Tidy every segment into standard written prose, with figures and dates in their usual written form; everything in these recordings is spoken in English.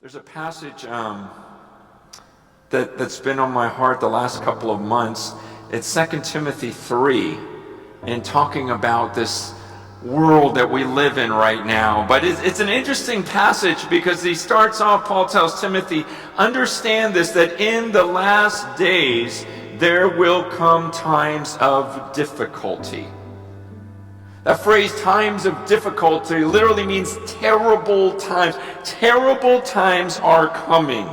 There's a passage that's been on my heart the last couple of months. It's 2 Timothy 3, and talking about this world that we live in right now. But it's an interesting passage because he starts off, Paul tells Timothy, understand this, that in the last days there will come times of difficulty. That phrase, times of difficulty, literally means terrible times. Terrible times are coming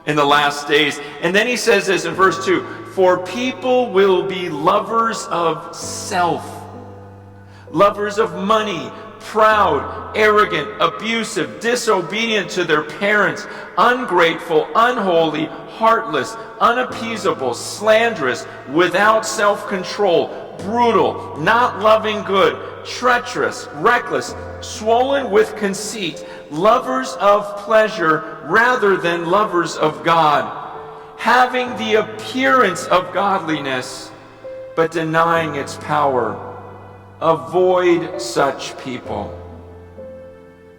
in the last days. And then he says this in verse 2, for people will be lovers of self, lovers of money, proud, arrogant, abusive, disobedient to their parents, ungrateful, unholy, heartless, unappeasable, slanderous, without self-control, brutal, not loving good, treacherous, reckless, swollen with conceit, lovers of pleasure rather than lovers of God, having the appearance of godliness, but denying its power. Avoid such people.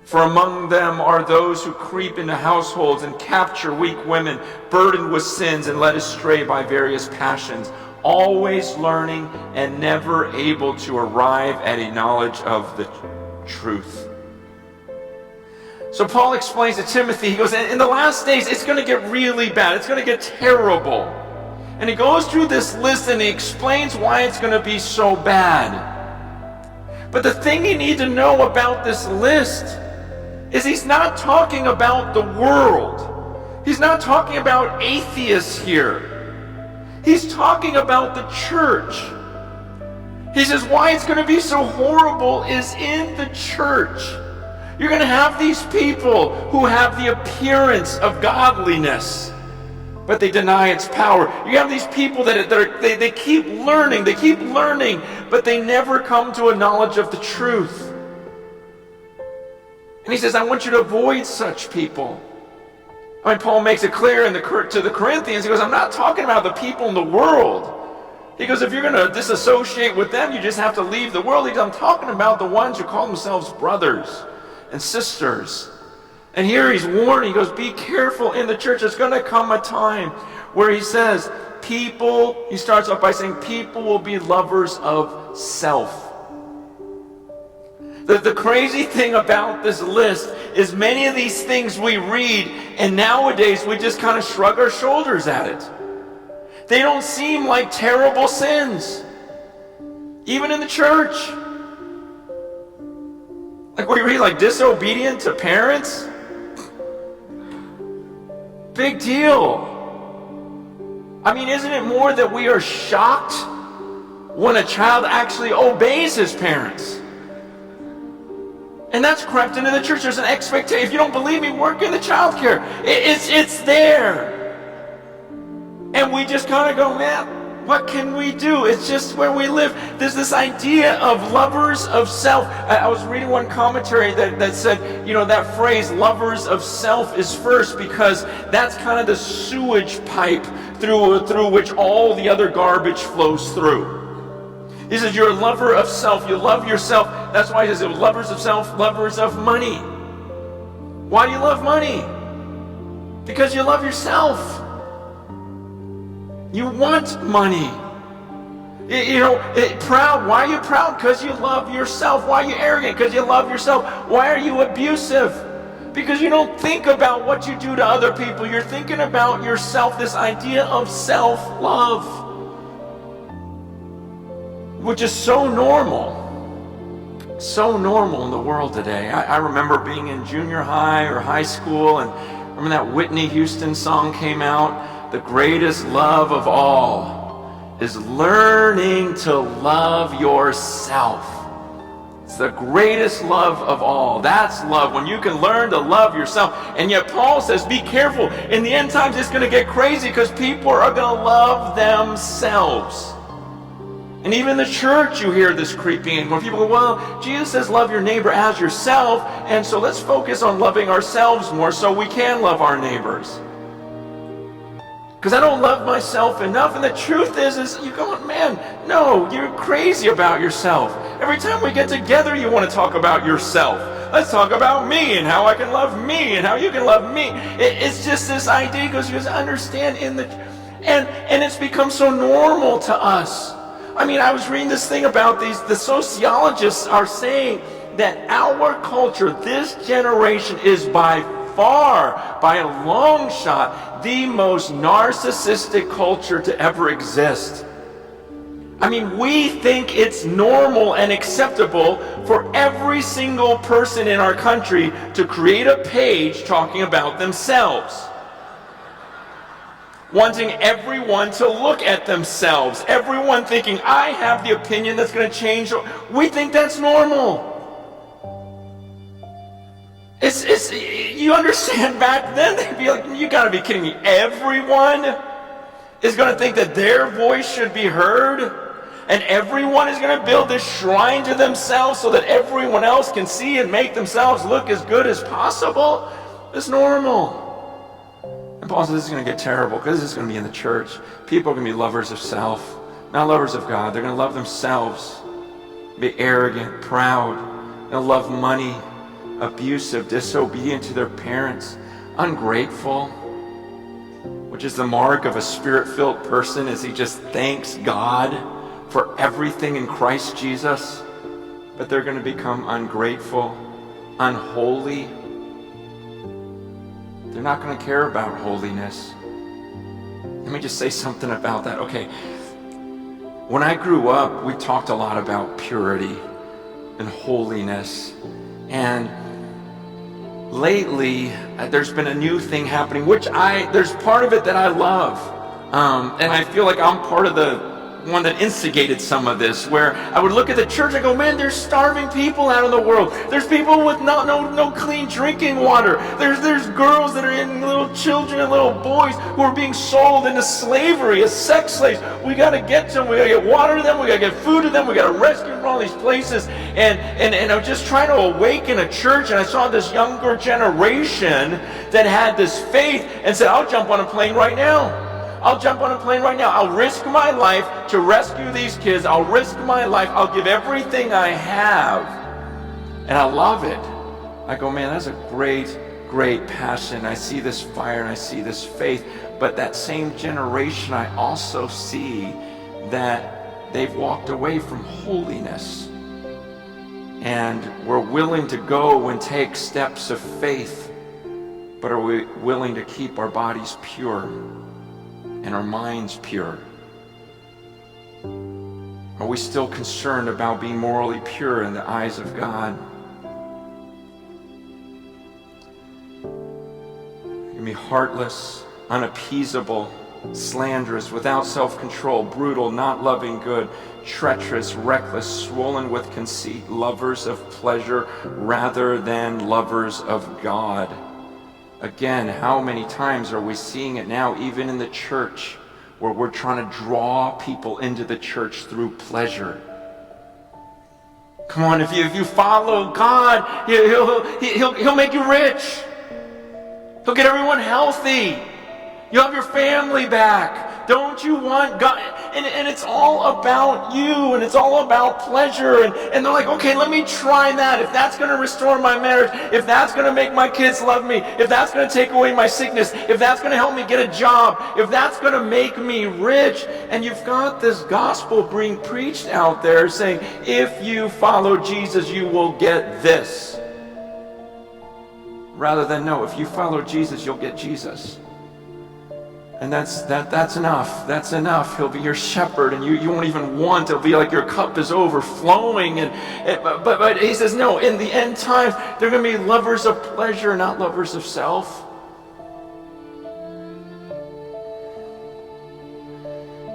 For among them are those who creep into households and capture weak women, burdened with sins and led astray by various passions, always learning and never able to arrive at a knowledge of the truth. So Paul explains to Timothy, he goes, in the last days it's going to get really bad. It's going to get terrible. And he goes through this list and he explains why it's going to be so bad. But the thing you need to know about this list is he's not talking about the world. He's not talking about atheists here. He's talking about the church. He says why it's going to be so horrible is in the church. You're going to have these people who have the appearance of godliness, but they deny its power. You have these people that they keep learning, but they never come to a knowledge of the truth. And he says, I want you to avoid such people. I mean, Paul makes it clear to the Corinthians, he goes, I'm not talking about the people in the world. He goes, if you're going to disassociate with them, you just have to leave the world. He goes, I'm talking about the ones who call themselves brothers and sisters. And here he's warning, he goes, be careful in the church. There's going to come a time where he says, he starts off by saying, people will be lovers of self. The crazy thing about this list is many of these things we read, and nowadays we just kind of shrug our shoulders at it. They don't seem like terrible sins, even in the church. Like we read, like disobedient to parents. Big deal. I mean, isn't it more that we are shocked when a child actually obeys his parents? And that's crept into the church. There's an expectation. If you don't believe me, work in the child care. It's there. And we just kind of go, man, what can we do? It's just where we live. There's this idea of lovers of self. I was reading one commentary that said, that phrase, lovers of self, is first because that's kind of the sewage pipe through which all the other garbage flows through. He says, you're a lover of self. You love yourself. That's why he says, lovers of self, lovers of money. Why do you love money? Because you love yourself. You want money. Proud. Why are you proud? Because you love yourself. Why are you arrogant? Because you love yourself. Why are you abusive? Because you don't think about what you do to other people. You're thinking about yourself, this idea of self-love, which is so normal in the world today. I remember being in junior high or high school, and remember that Whitney Houston song came out, the greatest love of all is learning to love yourself. It's the greatest love of all. That's love, when you can learn to love yourself. And yet Paul says, be careful. In the end times, it's going to get crazy because people are going to love themselves. And even in the church, you hear this creeping in, where people go, well, Jesus says love your neighbor as yourself, and so let's focus on loving ourselves more so we can love our neighbors. Because I don't love myself enough. And the truth is you're going, man, no, you're crazy about yourself. Every time we get together, you want to talk about yourself. let's talk about me and how I can love me and how you can love me. It's just this idea because you understand and it's become so normal to us. I mean, I was reading this thing about the sociologists are saying that our culture, this generation, is by far, by a long shot, the most narcissistic culture to ever exist. I mean, we think it's normal and acceptable for every single person in our country to create a page talking about themselves. Wanting everyone to look at themselves. Everyone thinking, I have the opinion that's going to change. We think that's normal. You understand, back then they'd be like, you got to be kidding me. Everyone is going to think that their voice should be heard. And everyone is going to build this shrine to themselves so that everyone else can see and make themselves look as good as possible. It's normal. And Paul says this is going to get terrible because this is going to be in the church. People are going to be lovers of self, not lovers of God. They're going to love themselves, be arrogant, proud. They'll love money, abusive, disobedient to their parents, ungrateful, which is the mark of a spirit-filled person, as he just thanks God for everything in Christ Jesus. But they're going to become ungrateful, unholy. They're not going to care about holiness. Let me just say something about that. Okay, when I grew up, we talked a lot about purity and holiness. And lately, there's been a new thing happening, which there's part of it that I love. And I feel like I'm part of the one that instigated some of this, where I would look at the church and go, man, there's starving people out in the world. There's people with no clean drinking water. There's girls that are in, little children and little boys who are being sold into slavery as sex slaves. We got to get to them. We got to get water to them. We got to get food to them. We got to rescue them from all these places. And I was just trying to awaken a church, and I saw this younger generation that had this faith and said, I'll jump on a plane right now. I'll jump on a plane right now. I'll risk my life to rescue these kids. I'll risk my life. I'll give everything I have. And I love it. I go, man, that's a great, great passion. I see this fire and I see this faith. But that same generation, I also see that they've walked away from holiness. And we're willing to go and take steps of faith. But are we willing to keep our bodies pure? And our minds pure? Are we still concerned about being morally pure in the eyes of God? You can be heartless, unappeasable, slanderous, without self-control, brutal, not loving good, treacherous, reckless, swollen with conceit, lovers of pleasure rather than lovers of God. Again, how many times are we seeing it now, even in the church, where we're trying to draw people into the church through pleasure? Come on, if you follow God, he'll make you rich. He'll get everyone healthy. You'll have your family back. Don't you want God? And it's all about you, and it's all about pleasure. And they're like, okay, let me try that. If that's going to restore my marriage, if that's going to make my kids love me, if that's going to take away my sickness, if that's going to help me get a job, if that's going to make me rich. And you've got this gospel being preached out there saying, if you follow Jesus, you will get this. Rather than, no, if you follow Jesus, you'll get Jesus. And that's enough. That's enough. He'll be your shepherd, and you won't even want. It'll be like your cup is overflowing. But he says, no, in the end times, they're going to be lovers of pleasure, not lovers of self.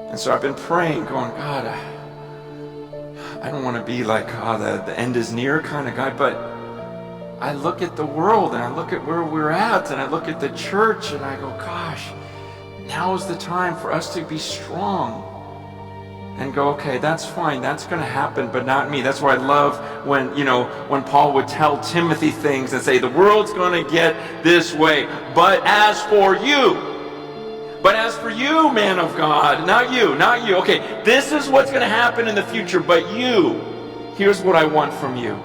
And so I've been praying, going, God, I don't want to be like, the end is near kind of guy, but I look at the world, and I look at where we're at, and I look at the church, and I go, gosh, now is the time for us to be strong and go, okay, that's fine, that's going to happen, but not me. That's why I love when Paul would tell Timothy things and say, the world's going to get this way, but as for you, man of God, not you. Okay, this is what's going to happen in the future, but you, here's what I want from you.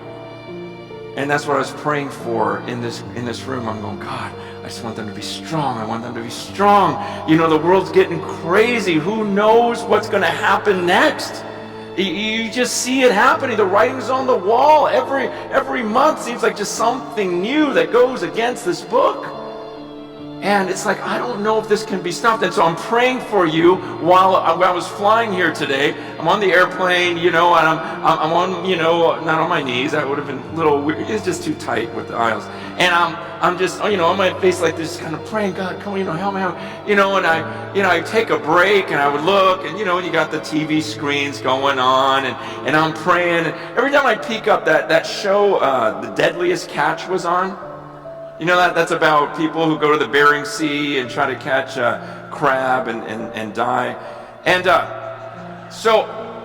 And that's what I was praying for in this room. I'm going, God, I just want them to be strong. I want them to be strong. You know, the world's getting crazy. Who knows what's going to happen next? You just see it happening. The writing's on the wall. Every month seems like just something new that goes against this book. And it's like, I don't know if this can be stopped. And so I'm praying for you while I was flying here today. I'm on the airplane, you know, and I'm on, you know, not on my knees. That would have been a little weird. It's just too tight with the aisles. And I'm just, you know, on my face like this, kind of praying, God, come on, you know, help me out. You know, and I take a break and I would look, and, you know, you got the TV screens going on, and I'm praying. And every time I peek up, that show, The Deadliest Catch was on. You know, that's about people who go to the Bering Sea and try to catch a crab and die. And so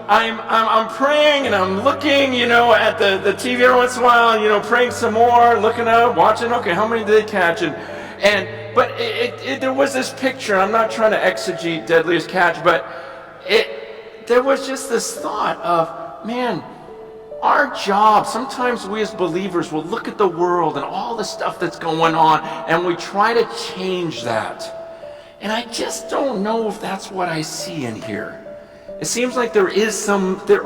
I'm praying and I'm looking, you know, at the TV every once in a while, you know, praying some more, looking up, watching, okay, how many did they catch? But there was this picture. I'm not trying to exegete Deadliest Catch, but there was just this thought of, man, our job, sometimes we as believers will look at the world and all the stuff that's going on, and we try to change that. And I just don't know if that's what I see in here. It seems like there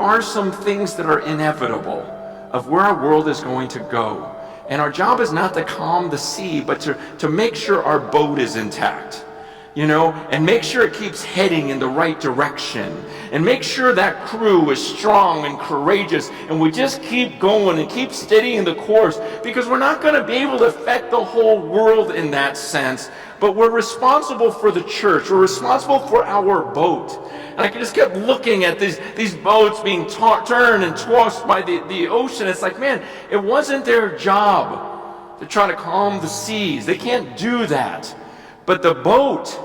are some things that are inevitable of where our world is going to go. And our job is not to calm the sea, but to make sure our boat is intact. You know, and make sure it keeps heading in the right direction, and make sure that crew is strong and courageous, and we just keep going and keep steadying the course, because we're not going to be able to affect the whole world in that sense, but we're responsible for the church. We're responsible for our boat. And I just kept looking at these boats being turned and tossed by the ocean. It's like, man, it wasn't their job to try to calm the seas. They can't do that. But the boat,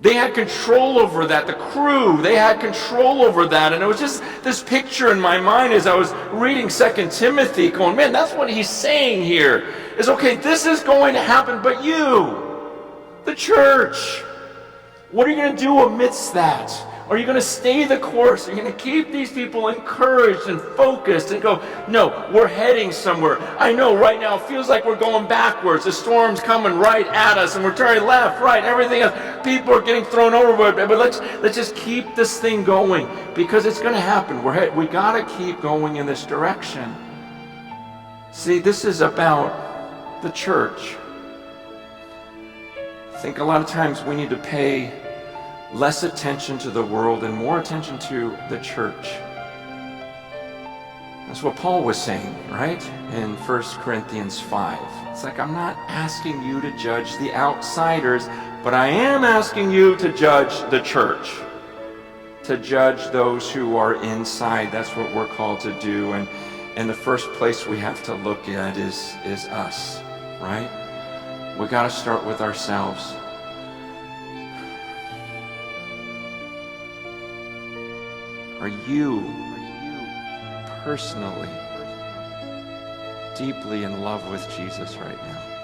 they had control over that. The crew, they had control over that. And it was just this picture in my mind as I was reading 2 Timothy, going, man, that's what he's saying here. Is, okay, this is going to happen, but you, the church, what are you going to do amidst that? Are you going to stay the course? Are you going to keep these people encouraged and focused and go, no, we're heading somewhere. I know right now it feels like we're going backwards. The storm's coming right at us and we're turning left, right, everything else. People are getting thrown overboard. But let's just keep this thing going, because it's going to happen. We got to keep going in this direction. See, this is about the church. I think a lot of times we need to pay less attention to the world and more attention to the church. That's what Paul was saying, right? In 1 Corinthians 5. It's like, I'm not asking you to judge the outsiders, but I am asking you to judge the church. To judge those who are inside. That's what we're called to do. And the first place we have to look at is us, right? We got to start with ourselves. Are you personally deeply in love with Jesus right now?